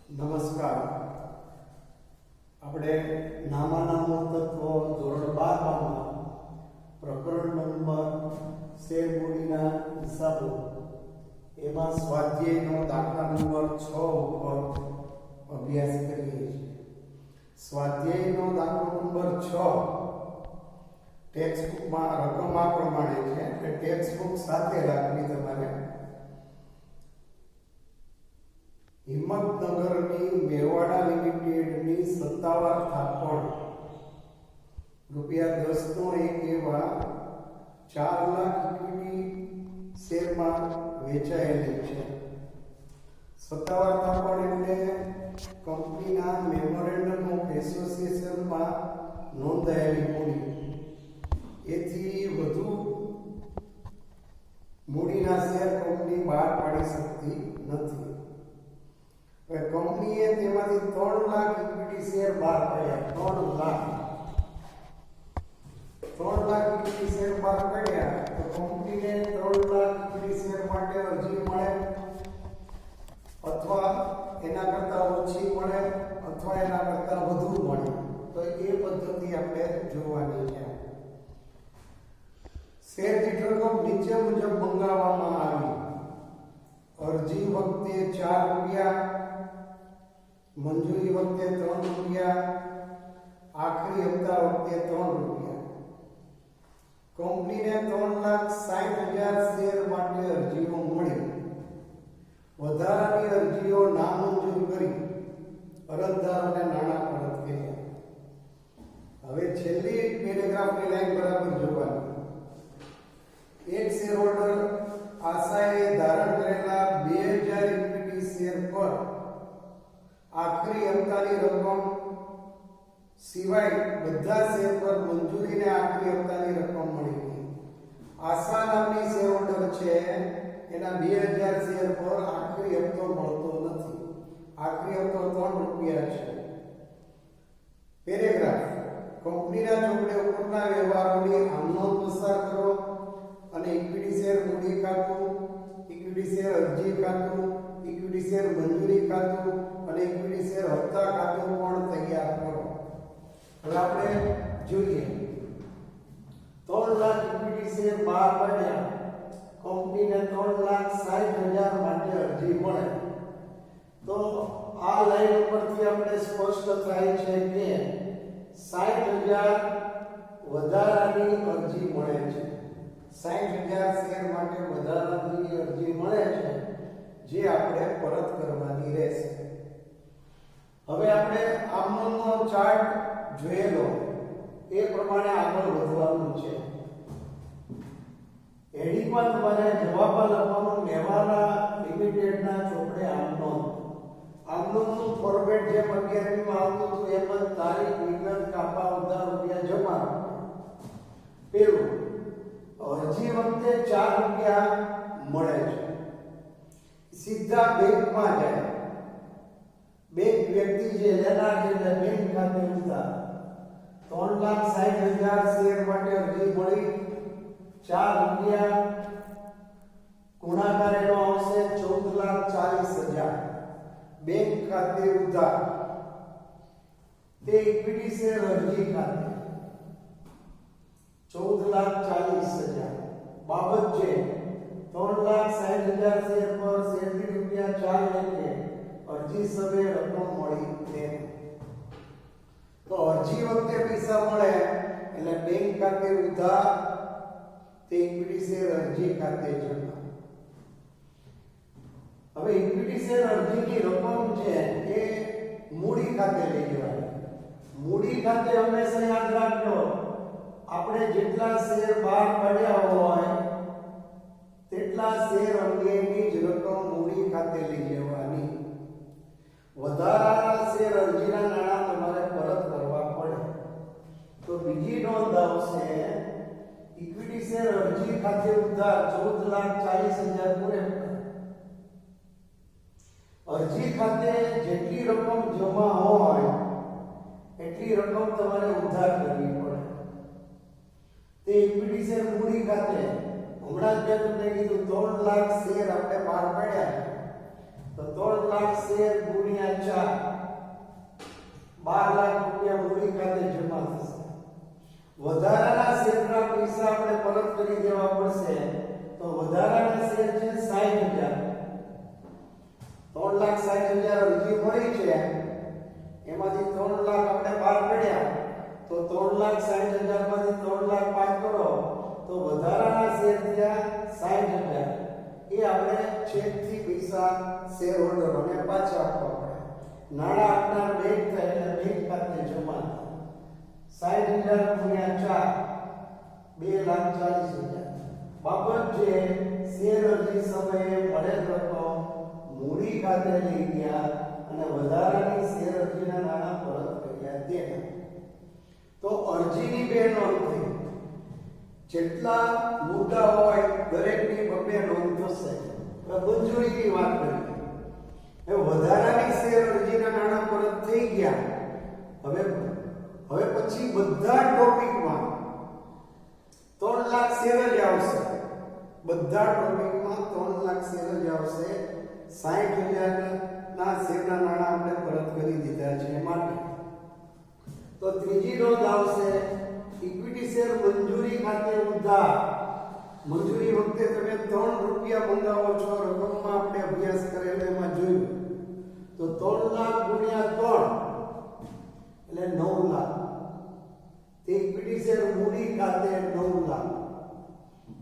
નમસ્કાર. આપણે નામાના મૂળ તત્વો ધોરણ 12 માં પ્રકરણ નંબર 13 મૂડીના હિસાબો એમાં સ્વાધ્યાયનો દાખલા નંબર 6 ઉપર અભ્યાસ કરીએ છીએ. સ્વાધ્યાયનો દાખલો નંબર 6 ટેક્સ્ટ બુકમાં રકમ આ પ્રમાણે છે એટલે ટેક્સ્ટ બુક સાથે રાખવી તમારે. હિંમતનગરની મેવાડા લિમિટેડની સત્તાવાર થાપણ ₹10 નો એક એવા 4 લાખ ઇક્વિટી શેરમાં વેચાયેલી છે. સત્તાવાર થાપણ એટલે કંપનીના મેમોરેન્ડમ ઓફ એસોસિએશનમાં નોંધાયેલી મૂડી. એથી વધુ મૂડીના શેર કંપની બહાર પાડી શકતી નથી. કંપનીએ તેમાંથી 3 લાખ ઇક્વિટી શેર બહાર પાડ્યા. 3 લાખ ઇક્વિટી શેર બહાર પાડ્યા તો કંપનીને 3 લાખ ઇક્વિટી શેર માટે અરજી મળે અથવા એના કરતા ઓછી મળે અથવા એના કરતા વધુ મળે. તો એ પદ્ધતિ આપણે જોવાની છે. શેર દીઠ રકમ નીચે મુજબ મંગાવવામાં આવી. અરજી વખતે ₹4, મંજૂરી વખતે ₹3, આખરી હપ્તા વખતે ₹3. કંપનીને 3,60,000 શેર માટે અરજીઓ મળી. વધારાની અરજીઓ નામંજૂર કરી અરજદારોને નાણાં પરત કર્યા. હવે છેલ્લી પેરેગ્રાફની લાઈન બરાબર જોવાની. એક શેર હોલ્ડર આશાએ ધારણ કરેલા 2,000 ઇક્વિટી શેર પર આખરી હપ્તાની રકમ સિવાય બધા શેર પર મંજૂરીને આખરી હપ્તાની રકમ મળી ગઈ. આશા નામની શેર હોલ્ડર છે એના 2,000 શેર પર આખરી હપ્તો મળતો નથી. આખરી હપ્તો ₹3 છે. પેરેગ્રાફ કંપનીના ચોપડે ઉપરના વ્યવહારોની આમનોંધ પસાર કરો અને ઇક્વિટી શેર મૂડી ખાતું, ઇક્વિટી શેર અરજી ખાતું, ઇક્વિટી શેર મંજૂરી ખાતું અને ઇક્વિટી શેર હપ્તા ખાતું પણ તૈયાર કરો. હવે આપણે જોઈએ 3 લાખ ઇક્વિટી શેર બહાર પાડ્યા. કંપનીને 3,60,000 માટે અરજી મળે. તો આ લાઈન ઉપરથી આપણે સ્પષ્ટ થાય છે કે 60,000 વધારાની અરજી મળે છે. 60,000 શેર માટે વધારાની અરજી મળે છે જે આપણે પરત કરવાની રહેશે. હવે આપણે આમનોંધનો ચાર્ટ જોયેલો એ પ્રમાણે આગળ વધવાનું છે. એડીમાં તમારે જવાબ લખવાનું મેવાડા લિમિટેડના ચોપડે આમનોંધનું ફોર્મેટ જેમ 11મીમાં આવતું હતું એમ જ તારીખ, વિગત, કાપા, ઉધાર, રૂપિયા જમા. પેલું અરજી વખતે ₹4 મળે છે. સીધા બેંકમાં જાય. બેંક વ્યક્તિ જે લેનાર છે એટલે બેંક ખાતે ઉધાર. 3,60,000 શેર માટે અરજી મળી. ₹4 ગુણાકાર એનો આવશે 14,40,000 બેંક ખાતે ઉધાર. તે ઇક્વિટી શેર અરજી ખાતે 14,40,000 બાબત છે. 3,60,000 શેર પર શેરથી ₹4 લેખે અરજી સમયે રકમ મળી તેમ. તો અરજી વખતે પૈસા મળે એટલે બેંક ખાતે ઉધાર, તે ઇક્વિટી શેર અરજી ખાતે જમા. હવે ઇક્વિટી શેર અરજીની રકમ છે એ મૂડી ખાતે લઈ જવાની. મૂડી ખાતે હંમેશા યાદ રાખજો આપણે જેટલા શેર બહાર પાડ્યા હોય તેટલા શેર અંગેની જ રકમ મૂડી ખાતે લઈ જવાની. વધારાના શેર અરજીના નાણાં તમારે પરત કરવા પડે. તો બીજી નોંધ આવશે ઇક્વિટી શેર અરજી ખાતે ઉધાર 14,40,000 પૂરેપૂરા. અરજી ખાતે જેટલી રકમ જમા હોય એટલી રકમ તમારે ઉધાર કરવી પડે. તે ઇક્વિટી શેર મૂડી ખાતે હમણાં જ મેં તમને કીધું 3 લાખ શેર આપણે બહાર પાડ્યા. તો 3 લાખ શેર ગુણ્યા 4 12 લાખ રૂપિયા મૂડી ખાતે જમા થશે. વધારાના શેરના પૈસા આપણે પરત કરી દેવા પડશે. તો વધારાના શેર છે 60000. 3,60,000 અરજી મળી છે, એમાંથી 3 લાખ આપણે બહાર પડ્યા, તો 3,60,000 માંથી 3 લાખ બાદ કરો તો વધારાના શેર થયા 60,000. એ આપણે ચેકથી પૈસા શેર હોલ્ડરોને પાછા આપવા પડે. નાણાં આપનાર બેંક થાય એટલે બેંક ખાતે જમા થાય. 60,000 ગુણ્યા 4 2,40,000. બાબત જે શેર અરજી સમયે મળેલ રકમ મૂડી ખાતે લઈ ગયા અને વધારાની શેર અરજીના નાણાં પરત કર્યા તેના. તો અરજીની બે નોંધ થઈ. જેટલા મુદ્દા હોય દરેકની બબે નોંધ થશે. મંજૂરીની વાત કરીએ. હવે વધારાની શેર અરજીના નાણાં પરત થઈ ગયા. હવે પછી બધા ટોપિકમાં 3 લાખ શેર જ આવશે. બધા ટોપિકમાં 3 લાખ શેર જ આવશે. 60,000 ના શેરના નાણાં આપણે પરત કરી દીધા છે માટે. તો ત્રીજી નોંધ આવશે ઇક્વિટી શેર મંજૂરી ખાતે ઉધાર. મંજૂરી વખતે તમે 3 રૂપિયા મંગાવો છો, રકમમાં આપણે અભ્યાસ કરેલો એમાં જોયું. તો 3 લાખ ગુણ્યા 3 એટલે 9 લાખ. તે ઇક્વિટી શેર મૂડી ખાતે 9 લાખ.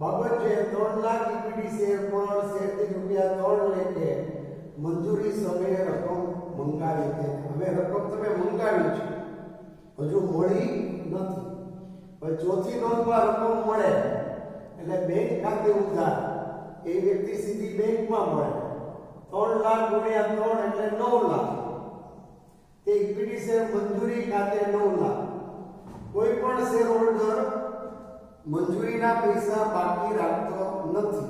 બાબત છે 3 લાખ ઇક્વિટી શેર પર શેરથી રૂપિયા 3 લેખે મંજૂરી સમયે રકમ મંગાવી છે. હવે રકમ તમે મંગાવી છે, હજુ મળી નથી. હવે ચોથી નોંધમાં રકમ મળે એટલે બેંક ખાતે ઉધાર. એ વ્યક્તિ સીધી બેંકમાં મળે. 3 લાખ ગુણ્યા 3 એટલે 9 લાખ. તે ઇક્વિટી શેર મંજૂરી ખાતે 9 લાખ. કોઈ પણ શેર હોલ્ડર મંજૂરીના પૈસા બાકી રાખતો નથી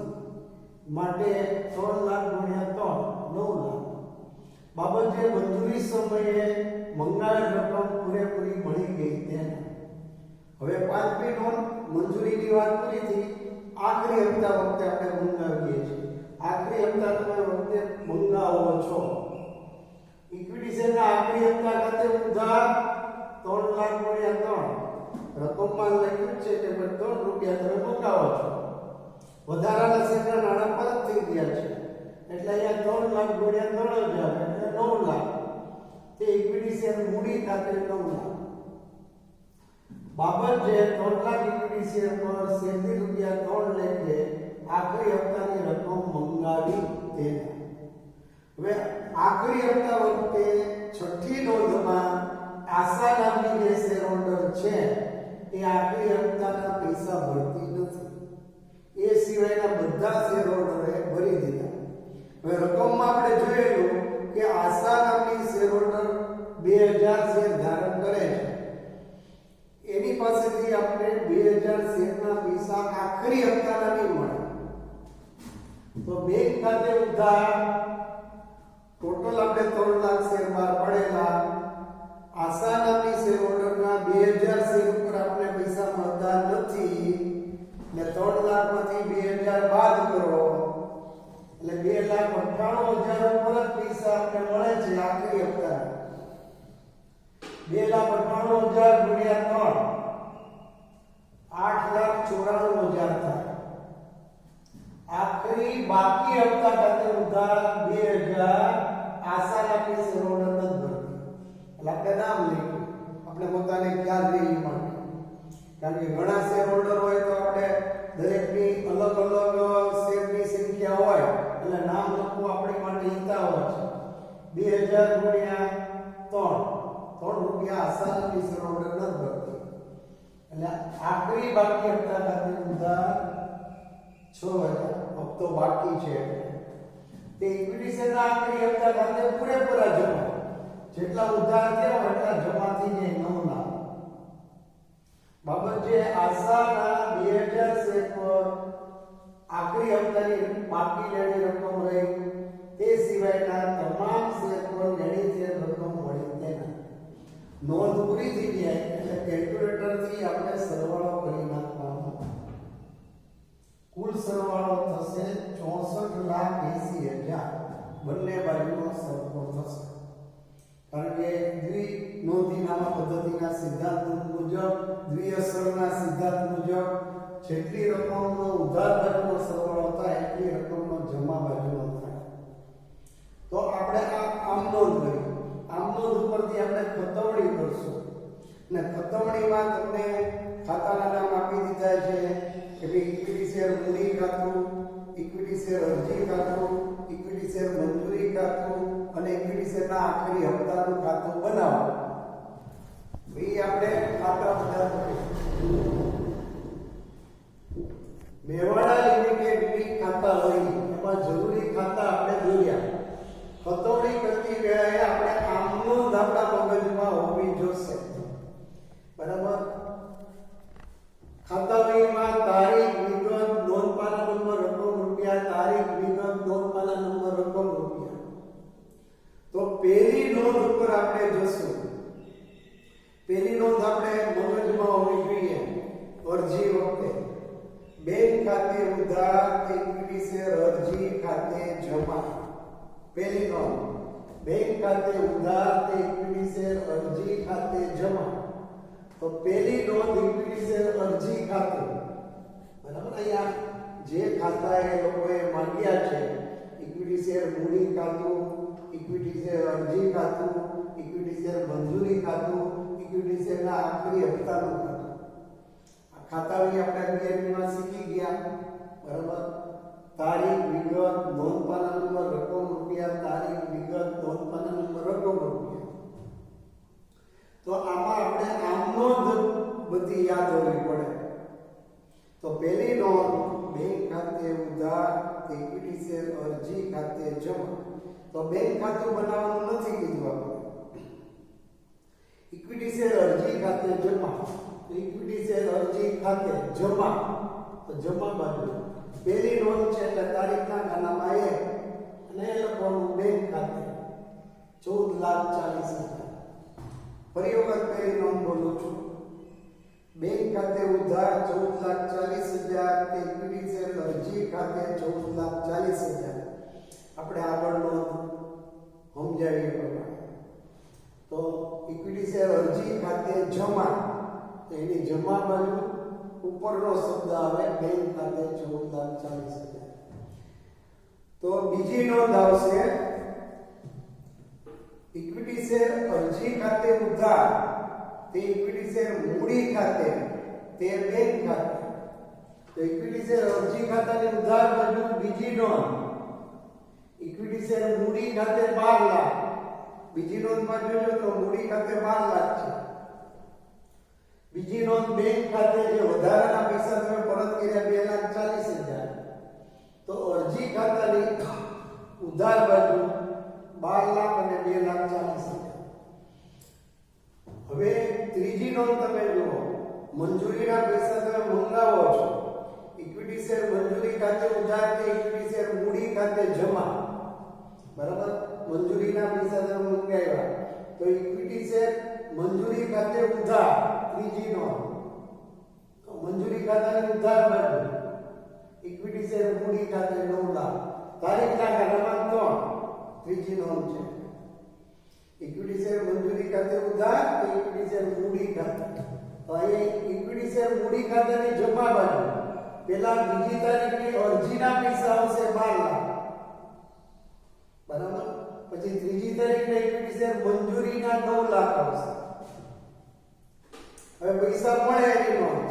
માટે 3 લાખ ગુણ્યા 3 9 લાખ. બાબત જે મંજૂરી સમયે મંગાવેલ રકમ પૂરેપૂરી મળી ગઈ તેને. હવે પાંચમી નોંધ મંજૂરીની વાત કરી હતી. આખરી હપ્તા વખતે આપણે મંગાવીએ છીએ. આખરી હપ્તા તમે વખતે મંગાવો છો. ઇક્વિટી શેરના આખરી હપ્તા ખાતે ઉધાર 3 લાખ ગુણ્યા 3 રકમમાં લખ્યું છે કે 3 રૂપિયા તમે મંગાવો છો. વધારાના શેરના નાણાં પરત થઈ ગયા છે એટલે અહીંયા 3 લાખ ગુણ્યા 3,000 એટલે 9 લાખ. તે ઇક્વિટી શેર મૂડી ખાતે 9 લાખ. બાબત જે 3 લાખ ઇક્વિટી શેર પર શેરથી રૂપિયા 3 લેખે આખરી હપ્તાની રકમ મંગાવી તેના. હવે આખરી હપ્તા વખતે છઠ્ઠી નોંધમાં આશા નામની જે શેર હોલ્ડર છે એ આખરી હપ્તાના પૈસા ભરતી નથી. એ સિવાયના બધા શેર હોલ્ડરે ભરી દીધા. હવે રકમમાં આપણે જોયેલું કે આશા નામની શેર હોલ્ડર 2000 શેર ધારણ કરે છે. એની પાસેથી આપણે 2000 શેરના પૈસા આખરી હપ્તાના નહીં મળે. તો બેંક ખાતે ઉધાર ટોટલ આપણે 3 લાખ શેર બહાર પડેલા. આશા નામની શેર હોલ્ડરના 2000 શેર ઉપર આપણે પૈસા મળતા નથી એટલે 3 લાખમાંથી 2000 બાદ કરો એટલે 2,98,000 પરત પૈસા આપણે મળે છે આખરી હપ્તા. 2,98,000 ગુણ્યા 3 8,94,000 થાય. આખરી બાકી હપ્તા ખાતે ઉધાર 2000 આશા નામની શેર હોલ્ડર નથી ભરતી. એટલે આપણે નામ લખ્યું, આપણે પોતાને ખ્યાલ રહી માટે. કારણ કે ઘણા શેર હોલ્ડર હોય તો આપણે દરેકની અલગ અલગ શેરની સંખ્યા હોય એટલે નામ લખવું આપણી માટે હિતાવહ છે. 2000 ગુણ્યા 3 રૂપિયા આશા નામની શેર હોલ્ડર નથી ભરતી. એટલે આખરી બાકી હપ્તા ખાતે ઉધાર 6,000 હપ્તો બાકી છે. તે ઇક્વિટી શેરના આખરી હપ્તા ખાતે પૂરેપૂરા જમા. જેટલા ઉધાર થયા એટલા જમા થઈ જાય 9 લાખ. બાબત જે આશાના 2000 શેર પર આખરી હપ્તાની બાકી લેણી રકમ રહી તે સિવાયના તમામ શેર પર લેણી થયેલ રકમ મળી તેના. નોંધ પૂરી થઈ જાય એટલે કેલ્ક્યુલેટરથી આપણે સરવાળો કરી નાખવાનો. કુલ સરવાળો થશે 64,80,000. બંને બાજુનો સરખો થશે, કારણ કે દ્વિનોંધી નામા પદ્ધતિના સિદ્ધાંત મુજબ, દ્વિઅસરના સિદ્ધાંત મુજબ જેટલી રકમનો ઉધાર બાજુનો સરવાળો થાય એટલી રકમનો જમા બાજુનો થાય. તો આપણે આ આમ નોંધ કરીએ. આમ નોંધ ઉપરથી આપણે ખતવણી કરશું, અને ખતવણીમાં તમને ખાતાના નામ આપી દીધા છે કે ભાઈ ઇક્વિટી શેર મૂડી ખાતું, ઇક્વિટી શેર અરજી ખાતું, ઇક્વિટી શેર મંજૂરી ખાતું અને ઇક્વિટી શેરના આખરી હપ્તાનું ખાતું બનાવો. ભાઈ આપણે ખાતા બધા મેવાડા લિમિટેડની ખાતા હોય એમાં જરૂરી ખાતા આપણે દોર્યા. ખતવણી કરતી વેળાએ આપણે આમનો આપણા મગજમાં હોવી જોશે, બરાબર. ખાતાવહીમાં તારીખ, વિગત, નોંધપાના નંબર, રકમ રૂપિયા, તારીખ, વિગત, નોંધપાના નંબર, રકમ રૂપિયા. તો પહેલી નોંધ ઉપર આપણે જોશું. પહેલી નોંધ આપણે મગજમાં હોવી જોઈએ. અરજી વખતે બેંક ખાતે ઉધાર, ઇક્વિટી શેર અરજી ખાતે જમા. પહેલી નોંધ બેંક ખાતે ઉધાર, ઇક્વિટી શેર અરજી ખાતે જમા. તો પહેલી નોંધ ઇક્વિટી શેર અરજી ખાતું, બરાબર. અહીંયા જે ખાતા એ લોકોએ માંગ્યા છે, ઇક્વિટી શેર મૂડી ખાતું, ઇક્વિટી શેર અરજી ખાતું, ઇક્વિટી શેર મંજૂરી ખાતું, ઇક્વિટી શેરના આખરી હપ્તાનું ખાતું. આ ખાતાની આપણે બીએમમાં શીખી ગયા, બરાબર. તારીખ, વિગત, નોંધપાના નંબર, રકમ રૂપિયા, તારીખ, વિગત, નોંધપાના નંબર, રકમ રૂપિયા. તો આમાં આપણે આમ નોંધ બધી યાદ હોવી પડે. તો પહેલી નોંધ બેંક ખાતે ઉધાર, ઇક્વિટી શેર અરજી ખાતે જમા. તો બેંક ખાતું બનાવવાનું નથી કીધું આપણે. ઇક્વિટી શેર અરજી ખાતે જમા. તો ઇક્વિટી શેર અરજી ખાતે જમા, તો જમા બાજુ પહેલી નોંધ છે એટલે તારીખના ખાનામાં 1 અને એ લખવાનું બેંક ખાતે 14,40,000. ફરી વખત પહેલી નોંધ બોલું છું. બેંક ખાતે ઉધાર 14,40,000, ઇક્વિટી શેર અરજી ખાતે 14,40,000. આપણે આગળ નોંધ સમજાવીએ પ્રમાણે. તો ઇક્વિટી શેર અરજી ખાતે જમા, તો એની જમા બાજુ ઉપરનો શબ્દ આવે બેંક ખાતે 14,40,000. તો બીજી નોંધ આવશે ઇક્વિટી શેર અરજી ખાતે ઉધાર, તે ઇક્વિટી શેર મૂડી ખાતે, તે બેંક ખાતે. તો ઇક્વિટી શેર અરજી ખાતાની ઉધાર બાજુ બીજી નોંધ ઇક્વિટી શેર મૂડી ખાતે 12 લાખ. બીજી નોંધમાં જોજો તો મૂડી ખાતે 12 લાખ છે. બીજી નોંધ બેંક ખાતે જે વધારાના પૈસા તમે પરત કર્યા 2,40,000. તો અરજી ખાતાની ઉધાર બાજુ 12 લાખ અને 2,40,000. હવે ત્રીજી નોંધ તમે જુઓ, મંજૂરીના પૈસા તમે મંગાવો છો. ઇક્વિટી શેર મંજૂરી ખાતે ઉધાર, કે ઇક્વિટી શેર મૂડી ખાતે જમા, બરાબર. મંજૂરીના પૈસા તમે મંગાવ્યા તો ઇક્વિટી શેર મંજૂરી ખાતે ઉધાર, ત્રીજી નોંધ. તો મંજૂરી ખાતાની ઉધાર બાજુ ઇક્વિટી શેર મૂડી ખાતે 9 લાખ. તારીખના ખાનામાં 3, ત્રીજી નોંધ છે. ઇક્વિટી શેર મંજૂરી ખાતે ઉધાર, ઇક્વિટી શેર મૂડી ખાતે. તો અહીંયા ઇક્વિટી શેર મૂડી ખાતાની જમા બાજુ પહેલા બીજી તારીખની અરજીના પૈસા આવશે 12 લાખ, બરાબર. પછી ત્રીજી તારીખના ઇક્વિટી શેર મંજૂરીના 9 લાખ આવશે. હવે પૈસા મળે એની નોંધ.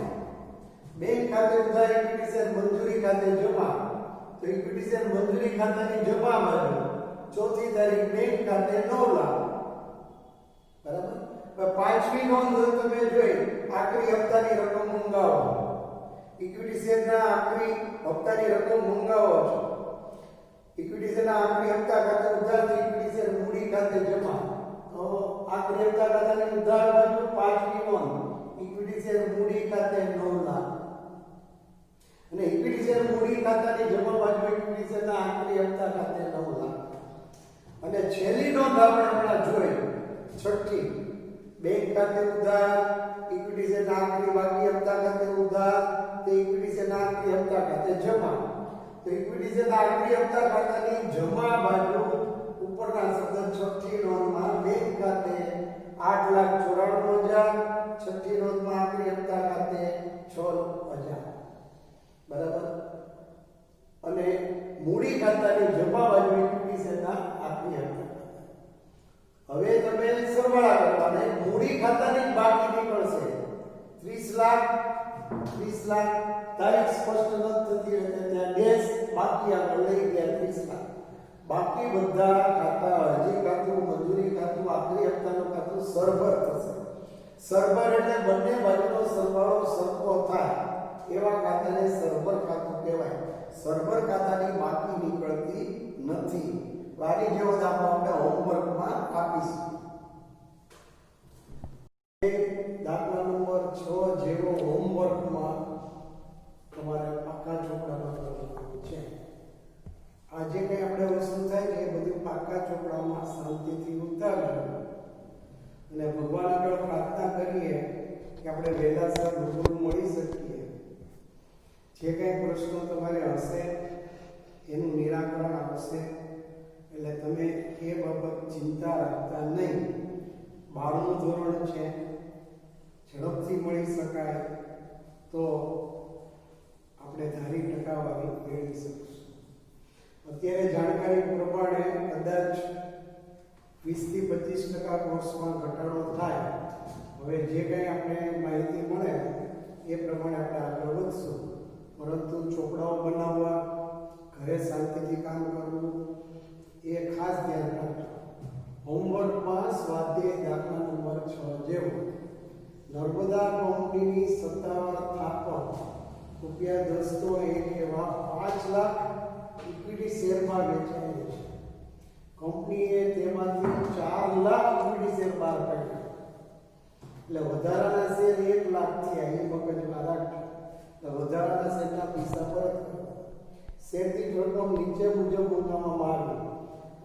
બેંક ખાતે ઉધાર, ઇક્વિટી શેર મંજૂરી ખાતે જમા. તો ઇક્વિટી શેર મંજૂરી ખાતાની જમા બાજુ ચોથી તારીખ બેંક ખાતે 9 લાખ, બરાબર. હવે પાંચમી નોંધ તમે જોઈ, આખરી હપ્તાની રકમ મંગાવો. ઇક્વિટી શેરના આખરી હપ્તાની રકમ મંગાવો છો. ઇક્વિટી શેરના આખરી હપ્તા ખાતે ઉધાર, ઇક્વિટી શેર મૂડી ખાતે જમા. તો આખરી હપ્તા ખાતાની ઉધાર બાજુ પાંચમી નોંધ ઇક્વિટી શેર મૂડી ખાતે 9 લાખ. અને ઇક્વિટી શેર મૂડી ખાતાની જમા બાજુ ઇક્વિટી શેરના આખરી હપ્તા ખાતે 9 લાખ. અને છેલ્લી નોંધ આપણે હમણાં જોઈ, છઠ્ઠી, બેંક ખાતે ઉધાર, ઇક્વિટી શેરના આખરી બાકી હપ્તા ખાતે ઉધાર, તે ઇક્વિટી શેરના આખરી હપ્તા ખાતે જમા. તો ઇક્વિટી શેરના આખરી હપ્તા ખાતાની જમા બાજુ ઉપરના શબ્દ છઠ્ઠી નોંધમાં બેંક ખાતે 8,94,000, છઠ્ઠી નોંધમાં આખરી હપ્તા ખાતે 6,000, બરાબર. અને મૂડી ખાતાની જમા બાજુ ઇક્વિટી શેરના આખરી હપ્તા. હવે તમે સરવાળા કરો અને મૂડી ખાતાની જ બાકી નીકળશે 30 લાખ તારીખ સ્પષ્ટ ન થતી હોય ત્યાં ડેશ બાકી આગળ લઈ ગયા 30 લાખ. બાકી બધા ખાતા અરજી ખાતું, મંજૂરી ખાતું, આખરી હપ્તાનું ખાતું સરભર થશે. સરભર એટલે બંને બાજુનો સરવાળો સરખો થાય એવા ખાતાને સરભર ખાતું કહેવાય. સરભર ખાતાની બાકી નીકળતી નથી. વારી જેવો દાખલો આપણે હોમવર્કમાં આપીશું. દાખલા નંબર 6 જેવો હોમવર્કમાં તમારે પાકા ચોપડામાં કરવાનું છે. આજે કઈ આપણે વસ્તુ થાય છે એ બધું પાકા ચોપડામાં શાંતિથી ઉતારજો અને ભગવાન આગળ પ્રાર્થના કરીએ કે આપણે વહેલાસર રૂબરૂ મળી શકીએ. જે કંઈ પ્રશ્નો તમારે હશે એનું નિરાકરણ આવશે. એટલે તમે એ બાબત ચિંતા રાખતા નહીં. 12મું ધોરણ છે, ઝડપથી મળી શકાય તો આપણે ધારી ટકાવારી મેળવી શકીશું. અત્યારે જાણકારી પ્રમાણે કદાચ 20-25% કોર્સમાં ઘટાડો થાય. હવે જે કંઈ આપણે માહિતી મળે એ પ્રમાણે આપણે આગળ વધશું. પરંતુ ચોપડાઓ બનાવવા, ઘરે શાંતિથી કામ કરવું એ ખાસ ધ્યાન રાખજો. હોમવર્કમાં સ્વાધ્યાય દાખલા નંબર 6 જેવો નર્મદા કંપનીની સત્તાવાર થાપણ ₹10.1 એવા 5 લાખ ઇક્વિટી શેરમાં વેચાયેલ છે. કંપનીએ તેમાંથી 4 લાખ ઇક્વિટી શેર બહાર કાઢ્યા. એટલે વધારાના શેર 1 લાખ થયા. એ મગજમાં રાખજો. એટલે વધારાના શેરના પૈસા પરત કરો. શેરની રકમ નીચે મુજબ નોંધવામાં આવી.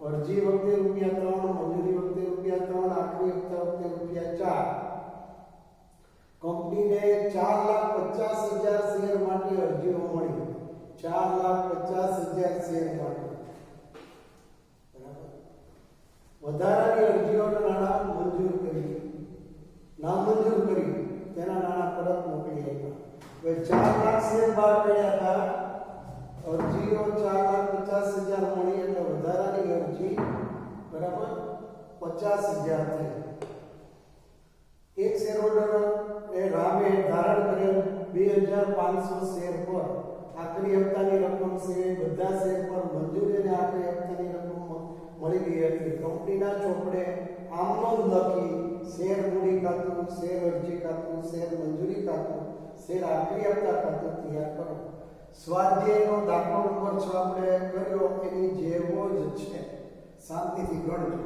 અરજી વખતે ₹3, મંજૂરી વખતે ₹3, આખરી હપ્તા વખતે ₹4. કંપનીને 4,50,000 શેર માટે અરજીઓ મળી. 4,50,000 શેર માટે, બરાબર. વધારાની અરજીઓના નાણાં મંજૂર કરી, નામંજૂર કરી, તેના નાણાં પરત મોકલી આપ્યા. હવે 4 લાખ શેર બહાર પડ્યા હતા. અરજીઓ 4,50,000 મળી એટલે વધારાની અરજી, બરાબર, 50,000 થઈ. એક શેર હોલ્ડર એ રામે ધારણ કરેલ 2,500 શેર પર આખરી હપ્તાની રકમ સિવાય બધા શેર પર મંજૂરી અને આખરી હપ્તાની રકમ મળી ગઈ હતી. કંપનીના ચોપડે આમનોંધ લખી શેર મૂડી ખાતું, શેર અરજી ખાતું, શેર મંજૂરી ખાતું, શેર આખરી હપ્તા ખાતું તૈયાર કરો. સ્વાધ્યાયનો દાખલો નંબર 6 આપણે કર્યો એની જેવો જ છે. શાંતિથી ગણજો.